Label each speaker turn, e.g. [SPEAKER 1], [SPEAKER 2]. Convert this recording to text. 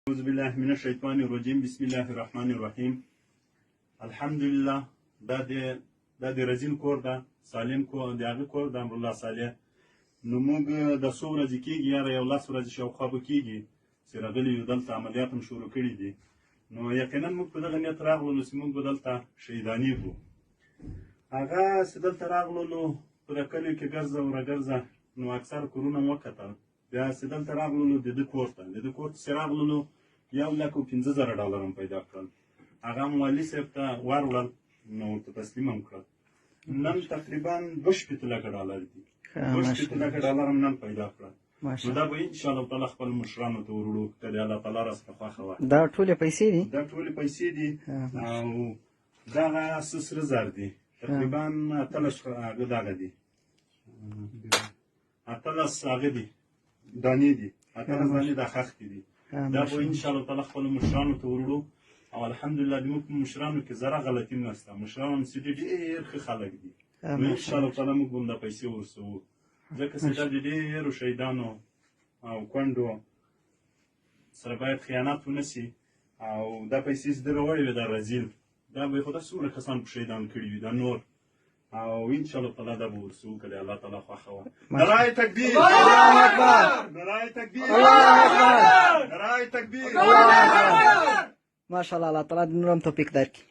[SPEAKER 1] Euzubillahimineşşeytanirracim. Bismillahirrahmanirrahim. Elhamdülillah. Da د رزین کور ده سالم کور د هغه کور د امرالله صالح نو موږ د څو ورځې کېږي یاره یو 10 ورځې شاوخوا به کېږي چې راغلي یو دلته عملیات هم شروع کړي دي نو یقینا موږ په دغه نیت راغلو نو چې موږ به دلته شهیدانېږو هغه چې دلته راغلو نو په د کلیو کې ګرځه ورګرځه نو اکثر کورونه مو وکتل بیا چې دلته راغلو نو د ده کور ته چې راغلو نو 1,15,000 ډالر هم پیدا کړل هغه والي صاحب ته وروړل نو ورته تسلیم هم کړل نن تقریبا 2,000 ډالر دي 2,000 ډالر هم نن پیدا کړل نو دا به انشاءالله تعالی خپل مشرانو ته وروړو که د الله تعالی راڅخه خوښه وه
[SPEAKER 2] دا ټولې پیسې دي
[SPEAKER 1] دا ټولې پیسې دي او دغه څه سره زر دي تقریبا 18 هغه دغه دي 18 هغه دي دانې دي 18 دانې د خښتې دي دا به انشاءالله تعالی خپل مشرانو ته وروړو او الحمدلله د موږ په مشرانو کې ذره غلطي نشته مشران چې ډېر ښه خلک دي نو انشاءالله تعالی موږ به همدا پیسې ورسوو ځکه چې دا د ډېرو شهیدانو او کونډو سره باید خیانت ونه سي او دا پیسې چې ده راوړې وې دا رزیل دا به یې خو دا څومره کسان په شهیدان کړي وي دا نور او انشاءالله تعالی دا به ورسوو که د الله تعالی خوښه وه نعره تکبیر
[SPEAKER 2] الله اکبر
[SPEAKER 1] نعره تکبیر
[SPEAKER 2] الله اکبر
[SPEAKER 1] نعره تکبیر
[SPEAKER 2] ماشاءالله الله تعالی د نور هم توفیق درکړي